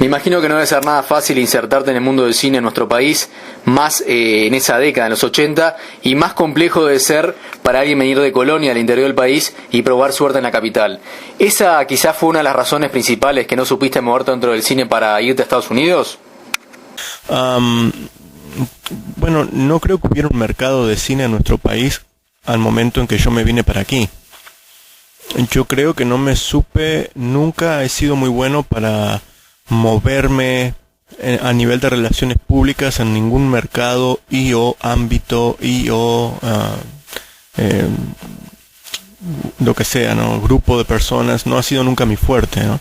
Me imagino que no debe ser nada fácil insertarte en el mundo del cine en nuestro país, más en esa década, en los 80, y más complejo debe ser para alguien venir de Colonia, al interior del país, y probar suerte en la capital. ¿Esa quizás fue una de las razones principales que no supiste moverte dentro del cine para irte a Estados Unidos? Bueno, no creo que hubiera un mercado de cine en nuestro país al momento en que yo me vine para aquí. Yo creo que nunca he sido muy bueno para moverme a nivel de relaciones públicas en ningún mercado y o ámbito y o lo que sea, ¿no? Grupo de personas, no ha sido nunca mi fuerte, ¿no?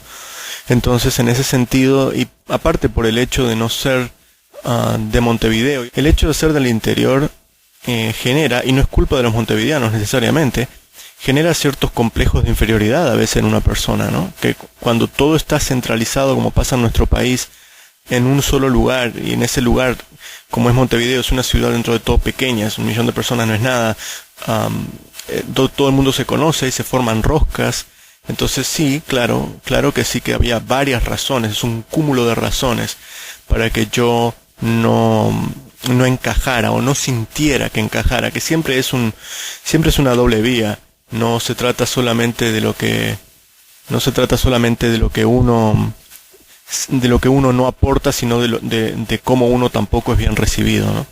Entonces, en ese sentido, y aparte por el hecho de no ser de Montevideo, el hecho de ser del interior genera, y no es culpa de los montevideanos necesariamente, genera ciertos complejos de inferioridad a veces en una persona, ¿no? Que cuando todo está centralizado, como pasa en nuestro país, en un solo lugar, y en ese lugar, como es Montevideo, es una ciudad dentro de todo pequeña, es 1 millón de personas, no es nada, todo el mundo se conoce y se forman roscas. Entonces sí, claro que sí, que había varias razones, es un cúmulo de razones para que yo no encajara o no sintiera que encajara, que siempre es una doble vía. No se trata solamente de lo que uno no aporta, sino de cómo uno tampoco es bien recibido, ¿no?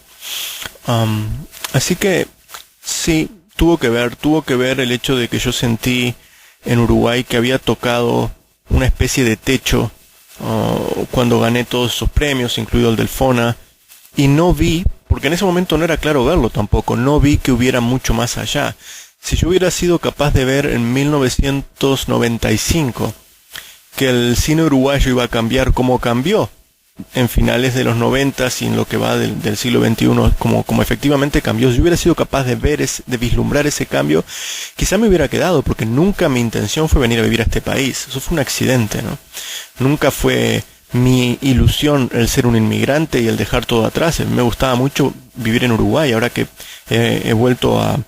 Así que sí, tuvo que ver el hecho de que yo sentí en Uruguay que había tocado una especie de techo cuando gané todos esos premios, incluido el del FONA, y no vi, porque en ese momento no era claro verlo tampoco, no vi que hubiera mucho más allá. Si yo hubiera sido capaz de ver en 1995 que el cine uruguayo iba a cambiar como cambió en finales de los 90 y en lo que va del siglo XXI, como efectivamente cambió, si yo hubiera sido capaz de de vislumbrar ese cambio, quizá me hubiera quedado, porque nunca mi intención fue venir a vivir a este país. Eso fue un accidente, ¿no? Nunca fue mi ilusión el ser un inmigrante y el dejar todo atrás. Me gustaba mucho vivir en Uruguay. Ahora que he vuelto a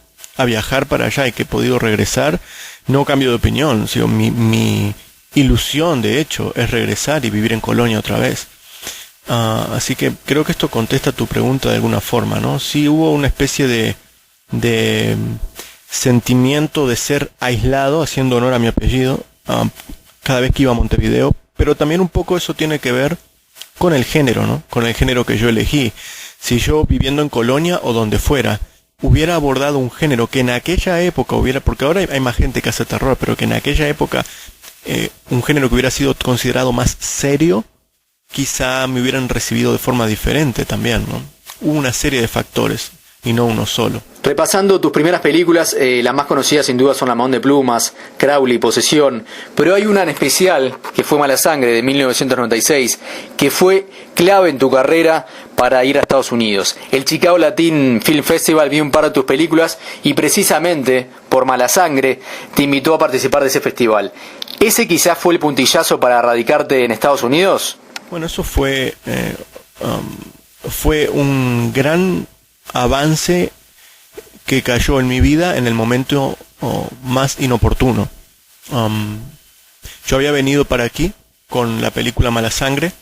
viajar para allá y que he podido regresar, no cambio de opinión. Mi ilusión, de hecho, es regresar y vivir en Colonia otra vez. Así que creo que esto contesta tu pregunta de alguna forma, ¿no? Sí hubo una especie de sentimiento de ser aislado, haciendo honor a mi apellido, cada vez que iba a Montevideo, pero también un poco eso tiene que ver con el género, ¿no? Con el género que yo elegí. Si yo, viviendo en Colonia o donde fuera, hubiera abordado un género que en aquella época porque ahora hay más gente que hace terror, pero que en aquella época un género que hubiera sido considerado más serio, quizá me hubieran recibido de forma diferente también, ¿no? Hubo una serie de factores y no uno solo. Repasando tus primeras películas, las más conocidas sin duda son La Mahón de Plumas, Crowley, Posesión, pero hay una en especial que fue Mala Sangre de 1996, que fue clave en tu carrera para ir a Estados Unidos. El Chicago Latin Film Festival vio un par de tus películas y precisamente por Mala Sangre te invitó a participar de ese festival. ¿Ese quizás fue el puntillazo para radicarte en Estados Unidos? Bueno, eso fue un gran avance que cayó en mi vida en el momento más inoportuno. Yo había venido para aquí con la película Mala Sangre.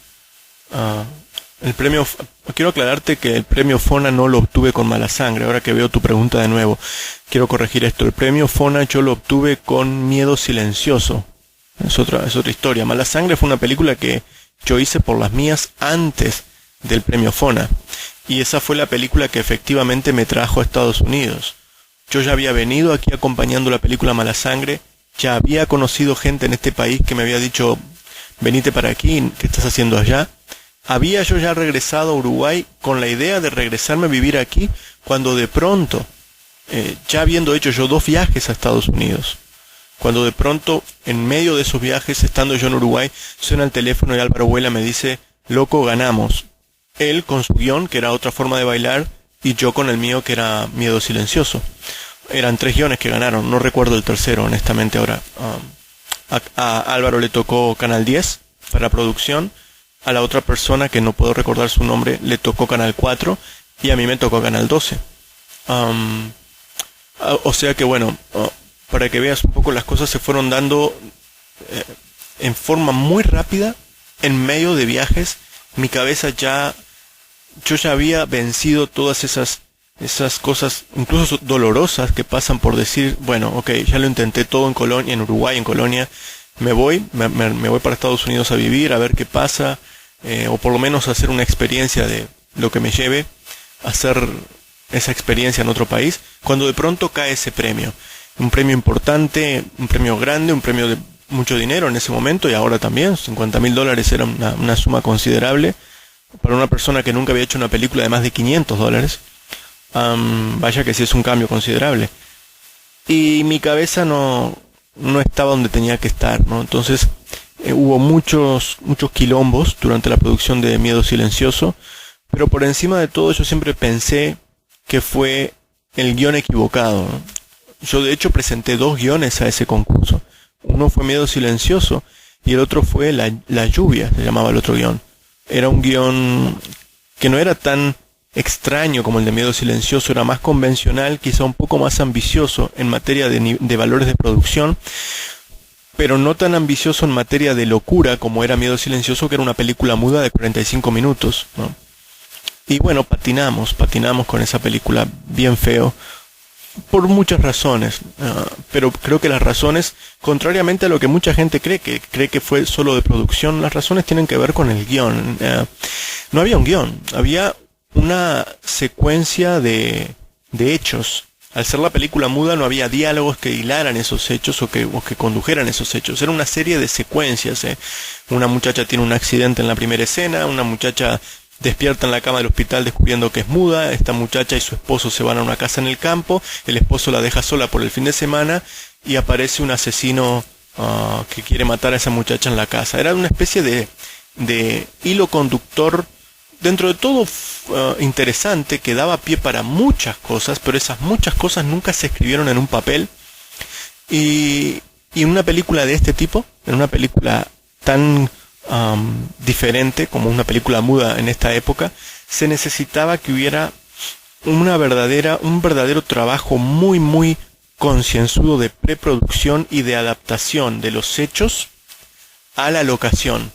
Quiero aclararte que el premio FONA no lo obtuve con Mala Sangre. Ahora que veo tu pregunta de nuevo, quiero corregir esto. El premio FONA yo lo obtuve con Miedo Silencioso. Es otra historia. Mala Sangre fue una película que yo hice por las mías antes del premio FONA. Y esa fue la película que efectivamente me trajo a Estados Unidos. Yo ya había venido aquí acompañando la película Mala Sangre. Ya había conocido gente en este país que me había dicho, venite para aquí, ¿qué estás haciendo allá? Había yo ya regresado a Uruguay con la idea de regresarme a vivir aquí, cuando de pronto, ya habiendo hecho yo 2 viajes a Estados Unidos, cuando de pronto, en medio de esos viajes, estando yo en Uruguay, suena el teléfono y Álvaro Vuela me dice, loco, ganamos. Él con su guión, que era Otra Forma de Bailar, y yo con el mío, que era Miedo Silencioso. Eran 3 guiones que ganaron, no recuerdo el tercero, honestamente, ahora. A Álvaro le tocó Canal 10 para producción, a la otra persona, que no puedo recordar su nombre, le tocó Canal 4, y a mí me tocó Canal 12. O sea que bueno, para que veas un poco, las cosas se fueron dando en forma muy rápida en medio de viajes, mi cabeza yo ya había vencido todas esas cosas, incluso dolorosas, que pasan por decir, bueno, ok, ya lo intenté todo en Colonia, en Uruguay, en Colonia, me voy para Estados Unidos a vivir, a ver qué pasa, o por lo menos hacer una experiencia de lo que me lleve a hacer esa experiencia en otro país, cuando de pronto cae ese premio. Un premio importante, un premio grande, un premio de mucho dinero en ese momento, y ahora también, $50,000 era una suma considerable para una persona que nunca había hecho una película de más de $500. Vaya que sí es un cambio considerable. Y mi cabeza no estaba donde tenía que estar, ¿no? Entonces hubo muchos quilombos durante la producción de Miedo Silencioso, pero por encima de todo yo siempre pensé que fue el guión equivocado, ¿no? Yo de hecho presenté 2 guiones a ese concurso. Uno fue Miedo Silencioso y el otro fue La Lluvia, se llamaba el otro guión. Era un guión que no era tan extraño como el de Miedo Silencioso, era más convencional, quizá un poco más ambicioso en materia de valores de producción, pero no tan ambicioso en materia de locura como era Miedo Silencioso, que era una película muda de 45 minutos, ¿no? Y bueno, patinamos con esa película bien feo, por muchas razones, pero creo que las razones, contrariamente a lo que mucha gente cree que fue solo de producción, las razones tienen que ver con el guión. No había un guión, había una secuencia de hechos. Al ser la película muda no había diálogos que hilaran esos hechos o que condujeran esos hechos. Era una serie de secuencias. Una muchacha tiene un accidente en la primera escena, una muchacha despierta en la cama del hospital descubriendo que es muda, esta muchacha y su esposo se van a una casa en el campo, el esposo la deja sola por el fin de semana y aparece un asesino que quiere matar a esa muchacha en la casa. Era una especie de hilo conductor, dentro de todo interesante, que daba pie para muchas cosas, pero esas muchas cosas nunca se escribieron en un papel. Y en una película de este tipo, en una película tan diferente como una película muda en esta época, se necesitaba que hubiera un verdadero trabajo muy muy concienzudo de preproducción y de adaptación de los hechos a la locación.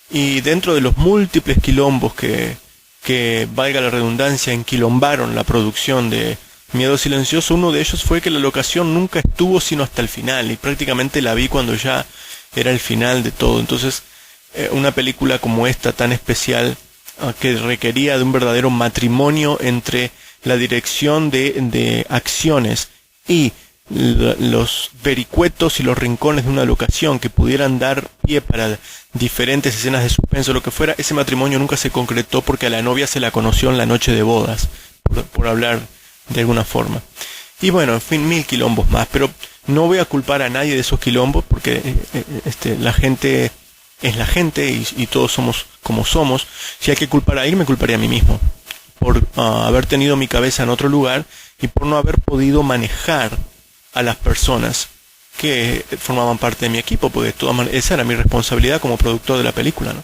Y dentro de los múltiples quilombos que valga la redundancia, enquilombaron la producción de Miedo Silencioso, uno de ellos fue que la locación nunca estuvo sino hasta el final, y prácticamente la vi cuando ya era el final de todo. Entonces, una película como esta tan especial, que requería de un verdadero matrimonio entre la dirección de acciones y los vericuetos y los rincones de una locación que pudieran dar pie para diferentes escenas de suspenso, lo que fuera, ese matrimonio nunca se concretó porque a la novia se la conoció en la noche de bodas, por hablar de alguna forma. Y bueno, en fin, 1000 quilombos más, pero no voy a culpar a nadie de esos quilombos porque la gente es la gente y todos somos como somos. Si hay que culpar a alguien, me culparía a mí mismo por haber tenido mi cabeza en otro lugar y por no haber podido manejar a las personas que formaban parte de mi equipo, porque de todas maneras esa era mi responsabilidad como productor de la película, ¿no?